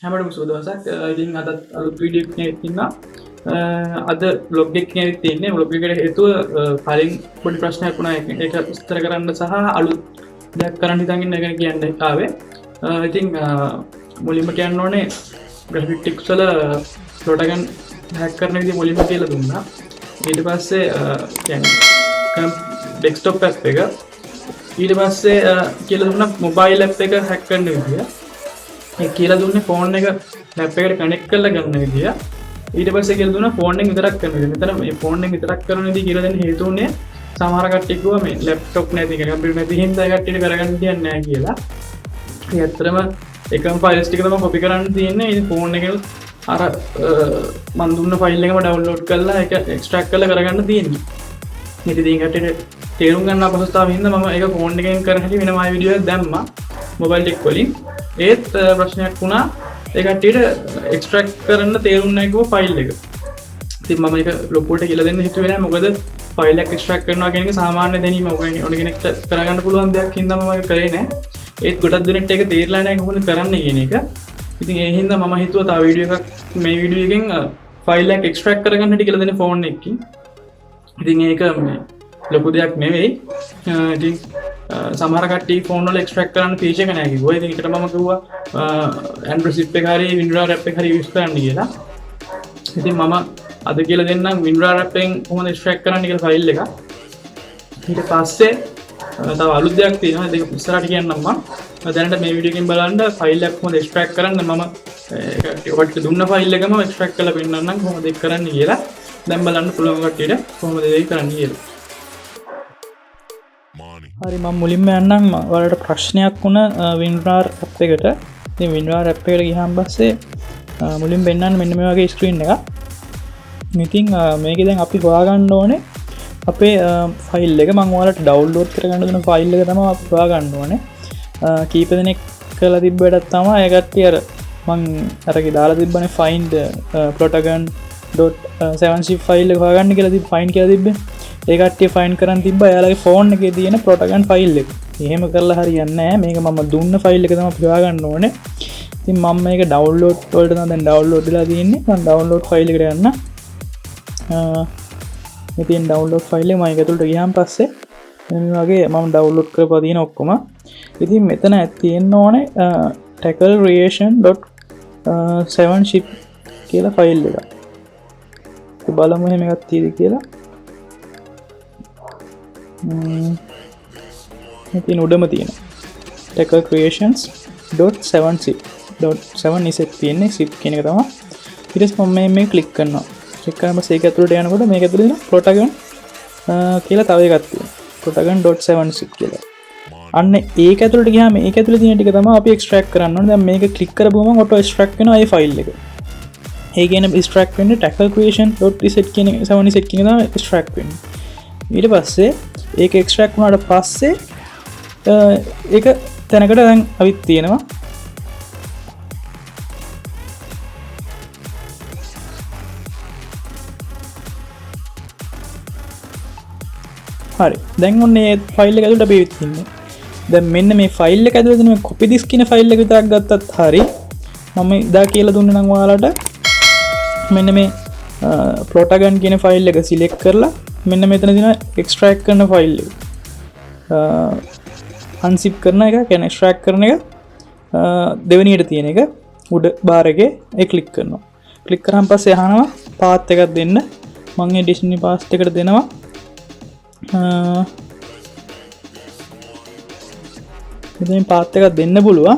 හැමෝටම සුබ දවසක්. ඉතින් අද අලුත් වීඩියෝ එකක් ඉන්නවා. අද බ්ලොග් එකක් ගෙනවිත් තියෙන්නේ. බ්ලොග් එකට හේතුව කලින් පොඩි ප්‍රශ්නයක් වුණා. ඒක විස්තර කරන්න සහ අලුත් දෙයක් කරන්න හිතන් ඉන්න එක කියන්න ආවේ. ඉතින් මුලින්ම කියන්න ඕනේ graphic tips වල ප්‍රොටගන් හැක් කරන විදිහ මුලින්ම කියලා දුන්නා. ඊට පස්සේ කියන්නේ desktop app එක ඊට පස්සේ කියලා දුන්නා mobile app එක හැක් කරන විදිහ. ඒ කියලා දුන්නේ ෆෝන් එක ලැප් එකට කනෙක්ට් කරලා ගන්න විදිය. ඊට පස්සේ කියලා දුන්නා ෆෝන් එකෙන් විතරක් කරන විදිය. මෙතන මේ ෆෝන් එකෙන් විතරක් කරන විදිය කියලා දෙන්න හේතු උනේ සමහර කට්ටිය කිව්වා මේ ලැප්ටොප් නැති කෙනෙක් කම්පියුටර් නැති හින්දා ඒ කට්ටියට කරගන්න දෙයක් නැහැ කියලා. ඒ ඇත්තටම එකම ෆයිල්ස් ටික තමයි කොපි කරන්න තියෙන්නේ. ඉතින් ෆෝන් එකේ අර මන් දුන්න ෆයිල් එකම ඩවුන්ලෝඩ් කරලා ඒක එක්ස්ට්‍රැක්ට් කරලා කරගන්න තියෙන්නේ. ඉතින් කට්ටියට තේරුම් ගන්න අපහසුතාවය හින්දා මම ඒක ෆෝන් එකෙන් කරන හැටි වෙනම වීඩියෝ එකක් දැම්මා මොබයිල් එක වලින්. ඒත් ප්‍රශ්නයක් වුණා ඒ කට්ටියට එක්ස්ට්‍රැක්ට් කරන්න තේරුම් නැහැ කිව්ව ෆයිල් එක. ඉතින් මම ඒක ලොකුවට කියලා දෙන්න හිතුවේ නැහැ. මොකද ෆයිල් එක එක්ස්ට්‍රැක්ට් කරනවා කියන එක සාමාන්‍ය දැනීම ඕන කෙනෙක්ට කරගන්න පුළුවන් දෙයක් හින්දා මම ඒක කරේ නැහැ. ඒත් ගොඩක් දෙනෙක්ට ඒක තේරලා නැහැ කොහොමද කරන්නේ කියන එක. ඉතින් ඒ හින්දා මම හිතුවා තව වීඩියෝ එකක් මේ වීඩියෝ එකෙන් ෆයිල් එක එක්ස්ට්‍රැක්ට් කරගන්න හැටි කියලා දෙන්න ෆෝන් එකකින්. ඉතින් ඒක ලොකු දෙයක් නෙවෙයි. ඉතින් සමහර කට්ටිය ෆෝන් වල එක්ස්ට්‍රැක්ට් කරන්න පේජ් එක නැහැ කිව්වා. ඉතින් ඒකට මම කිව්වා Android zip එක හරි WinRAR app එක හරි යූස් කරන්න කියලා. ඉතින් මම අද කියලා දෙන්නම් WinRAR app එකෙන් කොහොමද එක්ස්ට්‍රැක්ට් කරන්න කියලා ෆයිල් එක. ඊට පස්සේ තව අලුත් දෙයක් තියෙනවා. ඒක ඉස්සරහට කියන්නම් මම. දැනට මේ වීඩියෝ එකෙන් බලන්න ෆයිල් එක කොහොමද එක්ස්ට්‍රැක්ට් කරන්න මම ඔයාලට දුන්න ෆයිල් එකම එක්ස්ට්‍රැක්ට් කරලා පෙන්නන්නම් කොහොමද ඒක කරන්නේ කියලා. දැන් බලන්න පුළුවන් කට්ටියට කොහොමද ඒක කරන්නේ කියලා. හරි මම මුලින්ම යන්නම් ඔයාලට ප්‍රශ්නයක් වුණ WinRAR app එකට. ඉතින් WinRAR app එකට ගියාන් පස්සේ මුලින්ම වෙන්නන්න මෙන්න මේ වගේ ස්ක්‍රීන් එකක්. ඉතින් මේකේ දැන් අපි හොයාගන්න ඕනේ අපේ ෆයිල් එක. මම ඔයාලට ඩවුන්ලෝඩ් කරගන්න දුන්න ෆයිල් එක තමයි අපි හොයාගන්න ඕනේ. කීප දෙනෙක් කරලා තිබ්බ වැඩක් තමයි ඒ කට්ටිය අර මම අරගේ දාලා තිබ්බනේ find protagon.7zip ෆයිල් එක හොයාගන්න කියලා තිබ්බ find කියලා තිබ්බේ. ඒ කට්ටිය ෆයින්ඩ් කරන් තිබ්බා එයාලගේ ෆෝන් එකේ තියෙන ප්‍රොටගන් ෆයිල් එක. එහෙම කරලා හරියන්නේ නැහැ. මේක මම දුන්න ෆයිල් එක තමයි හොයාගන්න ඕනේ. ඉතින් මම මේක ඩවුන්ලෝඩ් වලට නම් දැන් ඩවුන්ලෝඩ් වෙලා තියෙන්නේ. මම ඩවුන්ලෝඩ් ෆයිල් එකට යන්න. මේ තියෙන ඩවුන්ලෝඩ් ෆයිල් එක මම ඒක ඇතුළට ගියාන් පස්සේ මේ වගේ මම ඩවුන්ලෝඩ් කරපුවා තියෙන ඔක්කොම. ඉතින් මෙතන තියෙන්න ඕනේ tacklecreation.7zip කියලා ෆයිල් එකක්. ඒක බලමු එහෙම එකක් තියෙද කියලා. ඉතින් උඩම තියෙන tacklecreations.7zip.7 ඉසෙත් තියෙන්නේ zip කියන එක තමයි. ඊට පස්සේ මම මේ ක්ලික් කරනවා. ක්ලික් කරාම ඒක ඇතුළට යනකොට මේක ඇතුළේ තියෙන protagon කියලා තව එකක් තියෙනවා. protagon.7zip කියලා. අන්න ඒක ඇතුළට ගියාම මේක ඇතුළේ තියෙන ටික තමයි අපි එක්ස්ට්‍රැක්ට් කරන්න ඕනේ. දැන් මේක ක්ලික් කරපුවම ඔටෝ එක්ස්ට්‍රැක්ට් වෙනවා ඒ ෆයිල් එක. ඒ කියන්නේ එක්ස්ට්‍රැක්ට් වෙන්නේ tacklecreation.zip කියන 7zip කියන තමයි එක්ස්ට්‍රැක්ට් වෙන්නේ. ඊට පස්සේ ඒක එක්ස්ට්‍රැක්ට් වුණාට පස්සේ ඒක තැනකට දැන් අවිත් තියෙනවා. හරි දැන් ඔන්න මේ ෆයිල් එක ඇතුළට අපි ඉන්නේ. දැන් මෙන්න මේ ෆයිල් එක ඇතුළේ තියෙන මේ copy this කියන ෆයිල් එක විතරක් ගත්තත් හරි. මම ඉදා කියලා දුන්නේ නම් ඔයාලට මෙන්න මේ protagon කියන ෆයිල් එක සිලෙක්ට් කරලා මෙන්න මෙතන තියෙන එක්ස්ට්‍රැක්ට් කරන ෆයිල් එක අන්සිප් කරන එක කියන්නේ එක්ස්ට්‍රැක්ට් කරන එක දෙවෙනියට තියෙන එක උඩ බාර් එකේ ඒ ක්ලික් කරනවා. ක්ලික් කරාන් පස්සේ අහනවා පාත් එකක් දෙන්න. මම මේ ඩිස්නි පාත් එකට දෙනවා. මෙතනින් පාත් එකක් දෙන්න පුළුවන්.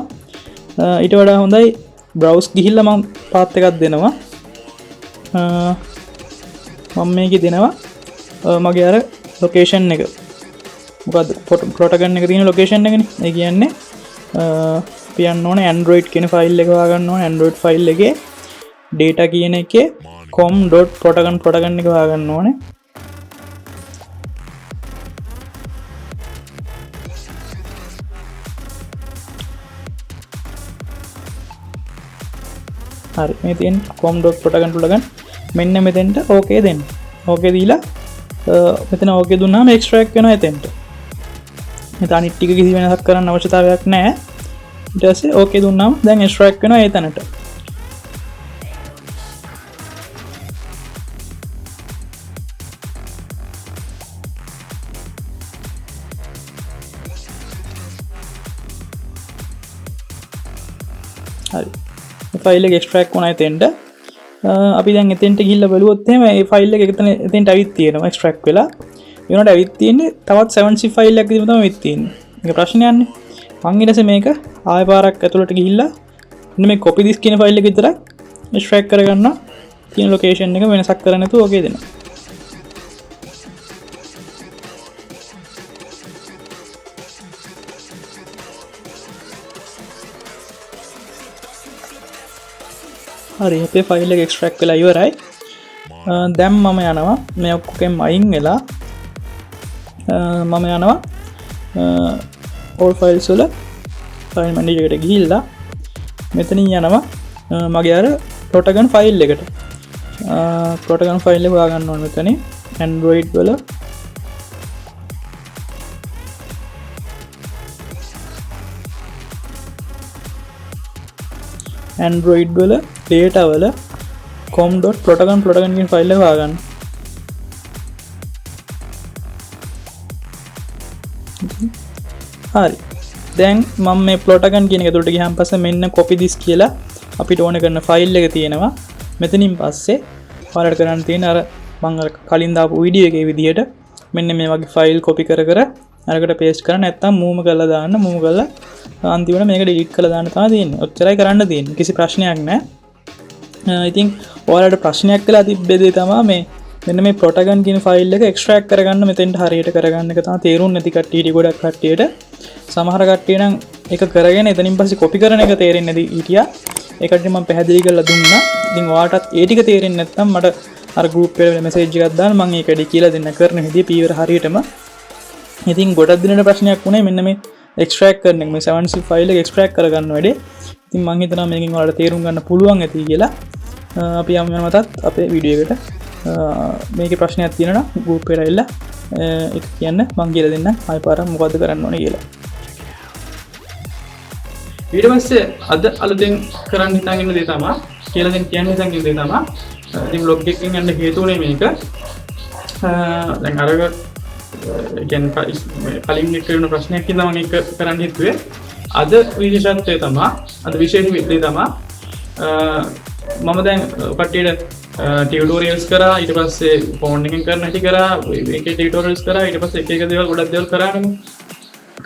ඊට වඩා හොඳයි බ්‍රවුස් ගිහිල්ලා මම පාත් එකක් දෙනවා. මම මේකේ දෙනවා මගේ අර ලොකේෂන් එක. මොකද්ද ප්‍රොටගන් එක තියෙන ලොකේෂන් එකනේ. ඒ කියන්නේ අපි යන්න ඕනේ Android කියන ෆයිල් එක හොයාගන්න ඕනේ. Android ෆයිල් එකේ data කියන එකේ com.protagon එක හොයාගන්න ඕනේ. හරි මේ තියෙන com.protagon මෙන්න මෙතෙන්ට ඕකේ දෙන්න. ඕකේ දීලා මෙතන ඕකේ දුන්නාම එක්ස්ට්‍රැක්ට් වෙනවා එතෙන්ට. මෙතන අනිත් ටික කිසි වෙනසක් කරන්න අවශ්‍යතාවයක් නැහැ. ඊට පස්සේ ඕකේ දුන්නාම දැන් එක්ස්ට්‍රැක්ට් වෙනවා ඒ තැනට. හරි ෆයිල් එක එක්ස්ට්‍රැක්ට් වුණා එතෙන්ට අපි දැන් එතෙන්ට ගිහිල්ලා බලුවොත් එහෙම මේ ෆයිල් එක එතෙන්ට ඇවිත් තියෙනවා එක්ස්ට්‍රැක්ට් වෙලා ඊනොට ඇවිත් තියෙන්නේ තවත් 7zip ෆයිල් එකක් විදිහම තමයි ඇවිත් තියෙන්නේ මේක ප්‍රශ්නයක් නේ මං ඊට පස්සේ මේක ආයෙ පාරක් ඇතුළට ගිහිල්ලා මෙන්න මේ copy this කියන ෆයිල් එක විතරක් එක්ස්ට්‍රැක්ට් කරගන්නවා තියෙන ලොකේෂන් එක වෙනසක් කරන්නේ නැතුව ඕකේ දෙනවා හරි අපේ ෆයිල් එක එක්ස්ට්‍රැක්ට් වෙලා ඉවරයි දැන් මම යනවා මේ ඔක්කොගෙන් අයින් වෙලා මම යනවා all files වල ෆයිල් මැනේජර් එකට ගිහිල්ලා මෙතනින් යනවා මගේ අර protagon ෆයිල් එකට protagon ෆයිල් එක හොයාගන්න ඕනේ මෙතනින් Android වල Android වල data වල com.protagon කියන ෆයිල් එක හොයාගන්න හරි දැන් මම මේ protagon කියන එක උඩට ගියාන් පස්සේ මෙන්න copy this කියලා අපිට ඕන කරන ෆයිල් එක තියෙනවා මෙතනින් පස්සේ ඔයාලට කරන්න තියෙන අර මම අර කලින් දාපු වීඩියෝ එකේ විදියට මෙන්න මේ වගේ ෆයිල් copy කර අරකට paste කරන්න නැත්නම් move කරලා දාන්න move කරලා අන්තිමට මේක delete කරලා දාන්න තමයි තියෙන්නේ ඔච්චරයි කරන්න තියෙන්නේ කිසි ප්‍රශ්නයක් නැහැ ඉතින් ඔයාලට ප්‍රශ්නයක් කියලා තිබ්බේ දේ තමයි මේ මෙන්න මේ protagon කියන ෆයිල් එක එක්ස්ට්‍රැක්ට් කරගන්න මෙතෙන්ට හරියට කරගන්න එක තමයි තේරුම් නැති කට්ටියට ගොඩක් කට්ටියට සමහර කට්ටිය නම් ඒක කරගෙන එතනින් පස්සේ copy කරන එක තේරෙන්නේ නැති හිටියා ඒකට මම පැහැදිලි කරලා දුන්නා ඉතින් ඔයාටත් ඒ ටික තේරෙන්නේ නැත්නම් මට අර group එකට message එකක් දාන්න මම ඒක වැඩි කියලා දෙන්න කරන හැටි පීවර හරියටම ඉතින් ගොඩක් දිනකට ප්‍රශ්නයක් වුණේ මෙන්න මේ එක්ස්ට්‍රැක්ට් කරන එක මේ 7zip ෆයිල් එක එක්ස්ට්‍රැක්ට් කරගන්න වැඩේ ඉතින් මම හිතනවා මේකෙන් ඔයාලට තේරුම් ගන්න පුළුවන් ඇති කියලා අපි යමු මතත් අපේ වීඩියෝ එකට මේකේ ප්‍රශ්නයක් තියෙනවා නම් group එකට ඇවිල්ලා ඒක කියන්න මම කියලා දෙන්නම් ආයෙ පාරක් මොකද්ද කරන්න ඕනේ කියලා ඊට පස්සේ අද අලුතෙන් කරන්න හිතාගෙන ඉන්න දේ තමයි කියලා දැන් කියන්න හිතාගෙන ඉන්න දේ තමයි ඉතින් බ්ලොග් එකකින් යන්න හේතු උනේ මේක දැන් අර කියන්නේ කලින් එක්ක වෙන ප්‍රශ්නයක් ඉඳන් මම ඒක කරන්න හිතුවේ අද විශේෂත්වය තමයි අද විශේෂ විදිහේ තමයි මම දැන් කට්ටියට ටියුටෝරියල්ස් කරා ඊට පස්සේ ෆෝන් එකෙන් කරන හැටි කරා ඒකේ ටියුටෝරියල්ස් කරා ඊට පස්සේ එක එක දේවල් ගොඩක් දේවල් කරානේ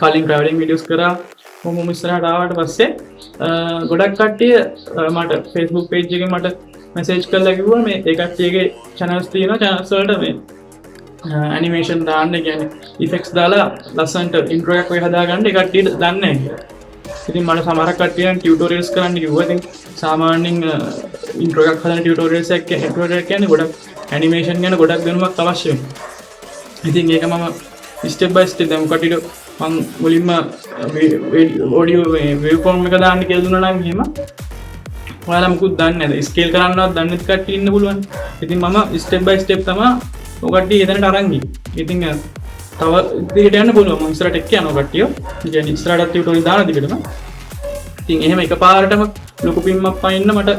කලින් ට්‍රැවලින් වීඩියෝස් කරා මොම ඉස්සරහට ආවට පස්සේ ගොඩක් කට්ටිය මට Facebook page එකේ මට message කරලා කිව්වා මේ ඒ කට්ටියගේ channels තියෙනවා channels වලට මේ animation දාන්න කියන්නේ effects දාලා ලස්සනට intro එකක් ඔය හදාගන්න ඒ කට්ටියට දන්නේ නැහැ කියලා. ඉතින් මට සමහර කට්ටියන් tutorials කරන්න කිව්වා. ඉතින් සාමාන්‍යයෙන් intro එකක් හදන tutorials එකක් කියන්නේ ගොඩක් animation ගැන ගොඩක් දැනුමක් අවශ්‍ය වෙනවා. ඉතින් ඒක මම step by step දැන් කට්ටියට මම මුලින්ම audio waveform එක දාන්න කියලා දුන්නා නම් එහෙම ඔයාලා මුකුත් දන්නේ නැහැ. ස්කේල් කරන්නවත් දන්නේ නැති කට්ටිය ඉන්න පුළුවන්. ඉතින් මම step by step තමයි ඔය කට්ටිය එතනට අරන් ගියේ. ඉතින් තව දෙයකට යන්න පුළුවන්. මම ඉස්සරහට එක්ක යනවා කට්ටිය. කියන්නේ ඉස්සරහට ටියුටෝරියල් දාන දිගටම. ඉතින් එහෙම එකපාරටම ලොකු පිම්මක් පයින්න මට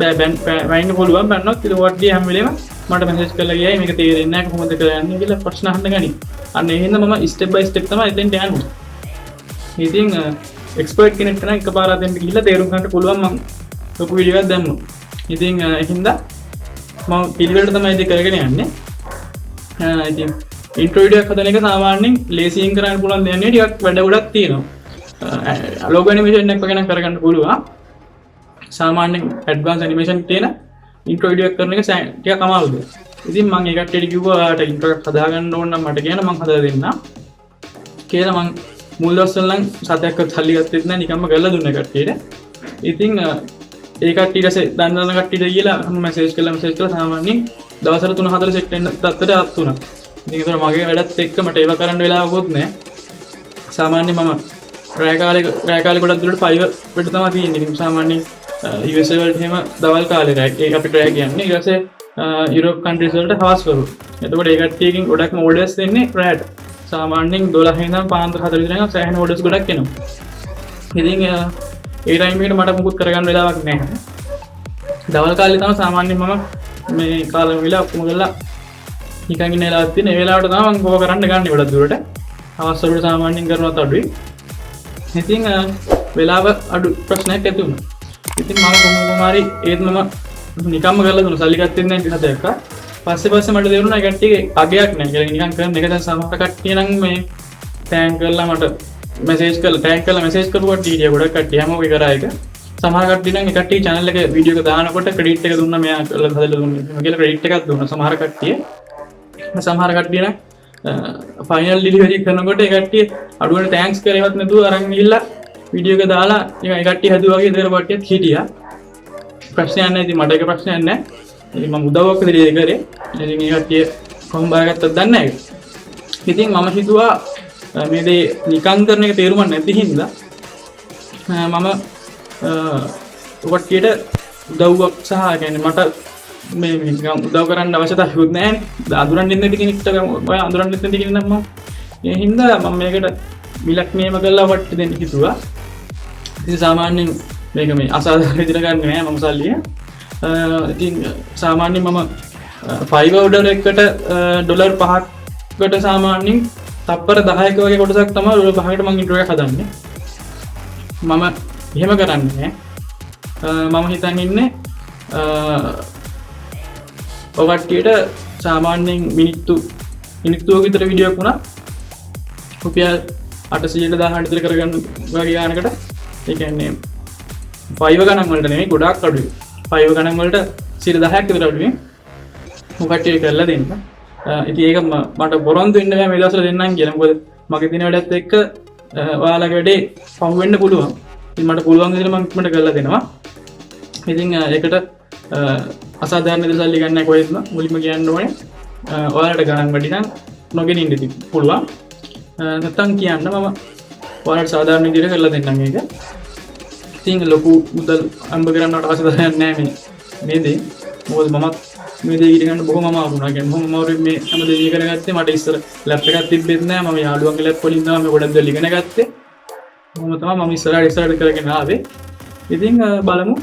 බෑන්න පුළුවන්. බෑන්නොත් ඒක වඩිය හැම වෙලේම මට මැසේජ් කරලා ගියායි මේක තේරෙන්නේ නැහැ කොහොමද කරන්නේ කියලා ප්‍රශ්න අහන්න ගනි. අන්න ඒ හින්දා මම step by step තමයි එතෙන්ට යන්නේ. ඉතින් එක්ස්පර්ට් කෙනෙක්ට නම් එකපාරට දෙන්න ගිහිල්ලා තේරුම් ගන්න පුළුවන් මම ලොකු වීඩියෝ එකක් දැම්මා. ඉතින් ඒ හින්දා මම පිළිවෙලට තමයි ඒක කරගෙන යන්නේ. ඉතින් intro video එකක් හදන එක සාමාන්‍යයෙන් ලේසියෙන් කරන්න පුළුවන් දෙයක් නෙවෙයි ටිකක් වැඩ ගොඩක් තියෙනවා. logo animation එකක් වගේ නම් කරගන්න පුළුවන්. සාමාන්‍යයෙන් advanced animation තියෙන intro video එකක් කරන එක ටිකක් අමාරුයි. ඉතින් මම ඒ කට්ටියට කිව්වා ඔයාලට intro එකක් හදාගන්න ඕන නම් මට කියන්න මම හදලා දෙන්නම්. කියලා මම මුල් දවස්වල නම් සතයක්වත් සල්ලි ගත්තෙත් නැහැ නිකම්ම කරලා දුන්න කට්ටියට. ඉතින් ඒ කට්ටියට දන්න කට්ටියට කියලා මම මැසේජ් කළා සාමාන්‍යයෙන් දවසට 3-4 සෙට් වෙන තත්ත්වයට ආත් උනා. ඉතින් ඒතර මගේ වැඩත් එක්ක මට ඒව කරන්න වෙලාවකුත් නැහැ. සාමාන්‍යයෙන් මම රෑ කාලේ ගොඩක් දුරට 5 පිට තමයි තියෙන්නේ. ඉතින් සාමාන්‍යයෙන් USA වලට එහෙම දවල් කාලේ රෑ ඒක අපිට රෑ කියන්නේ. ඊට පස්සේ යුරෝප් කන්ට්‍රීස් වලට හවස් වරු. එතකොට ඒ කට්ටියකින් ගොඩක්ම ඕඩර්ස් දෙන්නේ රෑට. සාමාන්‍යයෙන් 12 ඉඳන් පාන්දර 4 විතර යනවා සෑහෙන ඕඩර්ස් ගොඩක් එනවා. ඉතින් ඒ ටයිම් එකට මට මුකුත් කරගන්න වෙලාවක් නැහැ. දවල් කාලේ තමයි සාමාන්‍යයෙන් මම මේ කාලෙම විලා ඔක්කොම කරලා නිකන් ඉන්න වෙලාවක් තියෙන. ඒ වෙලාවට තමයි මම කෝව කරන්න ගන්නේ ගොඩක් දුරට. හවස් වලට සාමාන්‍යයෙන් කරනවත් අඩුයි. ඉතින් වෙලාව අඩු ප්‍රශ්නයක් ඇති වුණා. ඉතින් මම කොහොම හරි ඒත් මම නිකම්ම කරලා දුන්නා සල්ලි ගත්තේ නැහැ හදයක. පස්සේ මට තේරුණා ඒ කට්ටියගේ අගයක් නැහැ කියලා. නිකන් කරන එක දැන් සමහර කට්ටිය නම් මේ ටැග් කරලා මට මැසේජ් කරලා ටැග් කරලා මැසේජ් කරපු කට්ටිය හිටියා ගොඩක් කට්ටිය හැමෝම ඒ කරා එක. සමහර කට්ටිය නම් ඒ කට්ටිය channel එක වීඩියෝ එක දානකොට ක්‍රෙඩිට් එක දුන්නා මෙයා කරලා හදලා දුන්නා. කියලා ක්‍රෙඩිට් එකක් දුන්නා සමහර කට්ටිය. සමහර කට්ටිය නම් ෆයිනල් ඩිලිවරි කරනකොට ඒ කට්ටිය අඩුවට තෑන්ක්ස් කරේවත් නැතුව අරන් ගිහිල්ලා වීඩියෝ එක දාලා නිකන් ඒ කට්ටිය හැදුවා වගේ දෙතර කට්ටියත් හිටියා. ප්‍රශ්නයක් නැහැ. ඉතින් මට ඒක ප්‍රශ්නයක් නැහැ. ඉතින් මම උදව්වක් විදිහට කරේ. ඉතින් ඒ කට්ටිය කොහොම බාරගත්තද දන්නේ නැහැ. ඉතින් මම හිතුවා මේ දේ නිකන් කරන එක තේරුමක් නැති හින්දා මම කට්ටියට උදව්වක් සහ කියන්නේ මට මේ නිකන් උදව් කරන්න අවශ්‍යතාවයකුත් නැහැ නේ. අඳුරන්නේ නැති කෙනෙක්ට ඔය අඳුරන්නේ නැති කෙනෙක් නම් මම ඒ හින්දා මම මේකට මිලක් නියම කරලා වට දෙන්න හිතුවා. ඉතින් සාමාන්‍යයෙන් මේක මේ අසාධාරණ විදිහට ගන්න නෑ මම සල්ලිය. ඉතින් සාමාන්‍යයෙන් මම ෆයිවර් ඕඩර් එකකට ඩොලර් 5කට සාමාන්‍යයෙන් තප්පර 10ක වගේ කොටසක් තමයි ඩොලර් 5කට මම ඉන්ට්‍රෝ එක හදන්නේ. මම එහෙම කරන්නේ මම හිතන් ඉන්නේ ඔකට්ටියට සාමාන්‍යයෙන් මිනිත්තුවක විතර වීඩියෝක් වුණා රුපියල් 800ට 1000ට විතර කරගන්න වගේ ගානකට. ඒ කියන්නේ ෆයිවර් ගණන් වලට නෙමෙයි ගොඩාක් අඩුයි. ෆයිවර් ගණන් වලට 10%ක් විතර අඩුයි. මොකට්ටිය කරලා දෙන්න. ඉතින් ඒක මට පොරොන්දු වෙන්න බෑ මේ දවස්වල දෙන්නම් කියලා. මොකද මගේ දින වැඩත් එක්ක ඔයාලගේ වැඩේ පහු වෙන්න පුළුවන්. ඉතින් මට පුළුවන් විදිහට මම ඉක්මනට කරලා දෙනවා. ඉතින් ඒකට අසාධාරණ විදිහට සල්ලි ගන්න කොහෙත්ම මුලින්ම කියන්න ඕනේ. ඔයාලට ගණන් වැඩි නම් නොගෙන ඉන්න ඉතින් පුළුවන්. නැත්තම් කියන්න මම ඔයාලට සාධාරණ විදිහට කරලා දෙන්නම් මේක. ඉතින් ලොකු මුදල් අම්බ කරන්නට අවශ්‍යතාවයක් නැහැ මේ දේ. මොකද මමත් මේ දේ ඉගෙන ගන්න බොහොම අමාරු වුණා. කියන්නේ බොහොම අමාරුවෙන් මේ හැම දේ ඉගෙන ගත්තේ. මට ඉස්සර ලැප් එකක් තිබ්බෙත් නැහැ. මම යාළුවන්ගේ ලැප් වලින් තමයි මේ ගොඩක් දේ ඉගෙන ගත්තේ. කොහොම තමයි මම ඉස්සරහට කරගෙන ආවේ. ඉතින් බලමු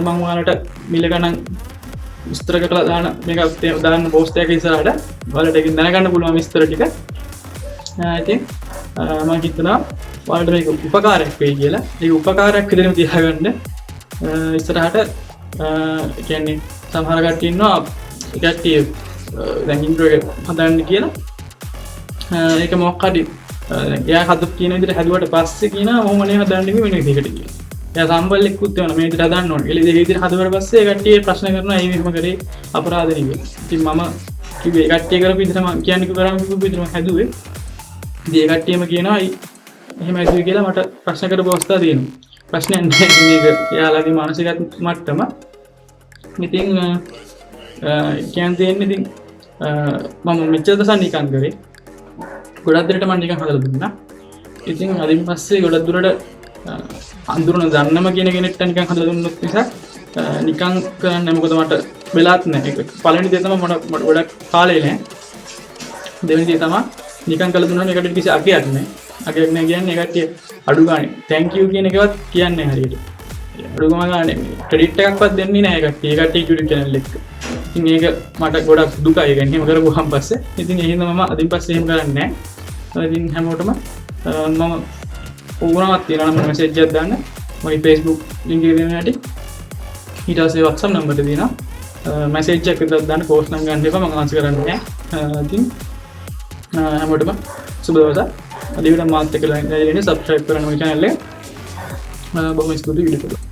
මම ඔයාලට මිල ගණන් විස්තර කරලා දාන්න පෝස්ට් එකක ඉස්සරහට ඔයාලට ඒකෙන් දැනගන්න පුළුවන් විස්තර ටික. ඉතින් මම හිතනවා ඔයාලට මේක උපකාරයක් වෙයි කියලා. ඒක උපකාරයක් විදිහටම තියාගන්න ඉස්සරහට කියන්නේ සමහර කට්ටිය ඉන්නවා ඒ කට්ටිය දැන් ඉන්ට්‍රෝ එක හදන්න කියලා ඒක මොකක් හරි එයා හදපු කියන විදිහට හැදුවට පස්සේ කියනවා මොහොම නේ හදන්න කිව්ව වෙන විදිහකට කියලා. එයා සම්බල්ලෙකුත් වෙනවා මේ විදිහට හදන්න ඕනේ. ඒ විදිහට හදුවට පස්සේ ඒ කට්ටිය ප්‍රශ්න කරනවා ඇයි මෙහෙම කරේ අපරාධ නෙවෙයි. ඉතින් මම කිව්වේ ඒ කට්ටිය කරපු විදිහට මම කියන්නේ කරපු විදිහට මම හැදුවේ. ඉතින් ඒ කට්ටියම කියනවා එහෙම ඇදුවේ කියලා මට ප්‍රශ්න කරපු අවස්ථා තියෙනවා. ප්‍රශ්නයක් නැහැ මේක එයාලගේ මානසික මට්ටම. ඉතින් කියන්නේ ඉතින් මම මෙච්චර දසන් නිකන් කරේ. ගොඩක් දුරට මම නිකන් හදලා දුන්නා. ඉතින් අදින් පස්සේ ගොඩක් දුරට අඳුරන දන්නම කියන කෙනෙක්ට නිකන් හදලා දුන්නොත් නිසා නිකන් කරන්නේ මොකද මට වෙලාත් නැහැ. ඒක පළවෙනි දේ තමයි මට ගොඩක් කාලේ නැහැ. දෙවෙනි දේ තමයි නිකන් කළ දුන්නා මේකට කිසි අගයක් නැහැ. අගයක් නැහැ කියන්නේ ඒ කට්ටිය අඩු ගානේ thank you කියන එකවත් කියන්නේ හරියට. අඩුම ගානේ ක්‍රෙඩිට් එකක්වත් දෙන්නේ නැහැ ඒ කට්ටිය. ඒ කට්ටිය YouTube channel එක. ඉතින් මේක මට ගොඩක් දුකයි. ඒ කියන්නේ එහෙම කරපුවාන් පස්සේ ඉතින් ඒ හින්දා මම අදින් පස්සේ එහෙම කරන්නේ නැහැ. ඉතින් හැමෝටම මම ඕනවත් තියනවා නම් මැසේජ් එකක් දාන්න. මගේ Facebook link එක දෙන්න හැටි. ඊට පස්සේ WhatsApp number එක දෙනවා. මැසේජ් එකක් විතරක් දාන්න post නම් ගන්න එපා. මම ආන්සර් කරන්නේ නැහැ. ඉතින් හැමෝටම සුබ දවසක්. අද විතර මාත් එක්ක ලයින් subscribe කරන්න මගේ channel එක. බොහොම ස්තුතියි වීඩියෝ එක.